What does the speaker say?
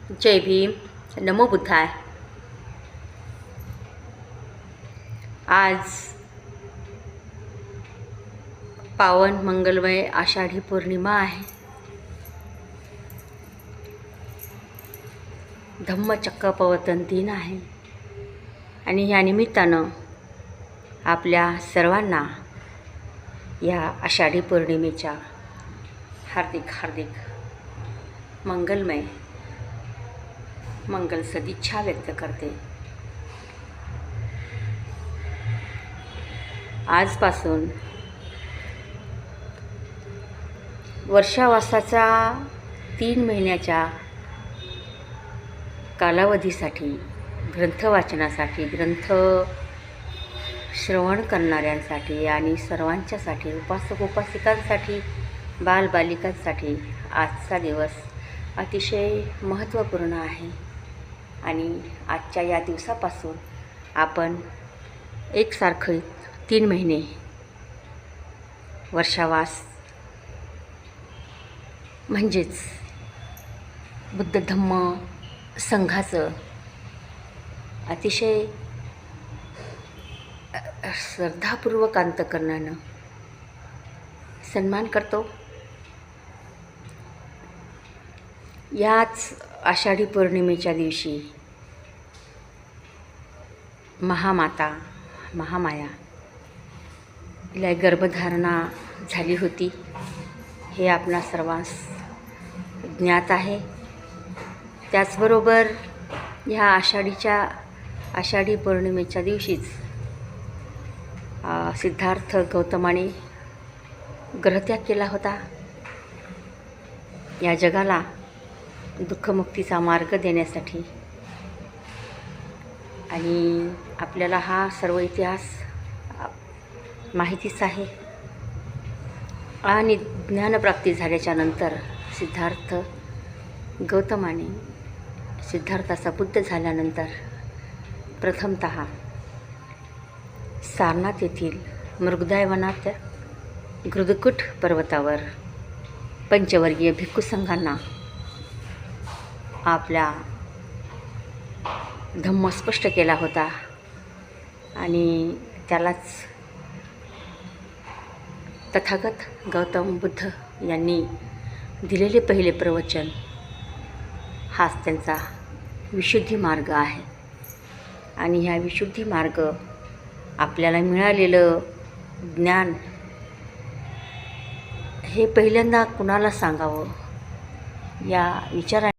जय भीम, नमो बुद्धाय। आज पावन मंगलमय आषाढी पौर्णिमा आहे। धम्मचक्र प्रवर्तन दिन आहे आणि या निमित्तानं आपल्या सर्वांना या आषाढी पौर्णिमेच्या हार्दिक मंगलमय मंगल सदिच्छा व्यक्त करते। आजपासून वर्षावासाच्या 3 महिन्याच्या कालावधीसाठी ग्रंथ वाचनासाठी, ग्रंथ श्रवण करणाऱ्यांसाठी आणि सर्वांच्यासाठी, उपासक उपासिकांसाठी, बालबालिकांसाठी आजचा दिवस अतिशय महत्त्वपूर्ण आहे। आणि आजच्या या दिवसापासून आपण एकसारखे 3 महिने वर्षावास म्हणजेच बुद्ध धम्म संघाचं अतिशय श्रद्धापूर्वक अंतःकरणानं सन्मान करतो। याच आषाढी पौर्णिमेच्या दिवशी महामाता महामाया हिला गर्भधारणा झाली होती, हे आपणा सर्वांस ज्ञात आहे। त्याचबरोबर ह्या आषाढी पौर्णिमेच्या दिवशीच सिद्धार्थ गौतमाने ग्रहत्याग केला होता। या जगाला दुःखमुक्तीचा मार्ग देण्यासाठी। आणि आपल्याला हा सर्व इतिहास माहितीच आहे। आणि ज्ञानप्राप्ती झाल्याच्या नंतर सिद्धार्थ गौतमाने सिद्धार्थाचा बुद्ध झाल्यानंतर प्रथमतः सारनाथ येथील मृगदाय वनात घृतकुट पर्वतावर पंचवर्गीय भिक्खू संघांना आपला धम्म स्पष्ट केला होता। आणि त्यालाच तथागत गौतम बुद्ध यांनी दिलेले पहिले प्रवचन हाच त्यांचा विशुद्धी मार्ग आहे। आणि ह्या विशुद्धी मार्ग आपल्याला मिळालेलं ज्ञान हे पहिल्यांदा कुणाला सांगावं या विचाराने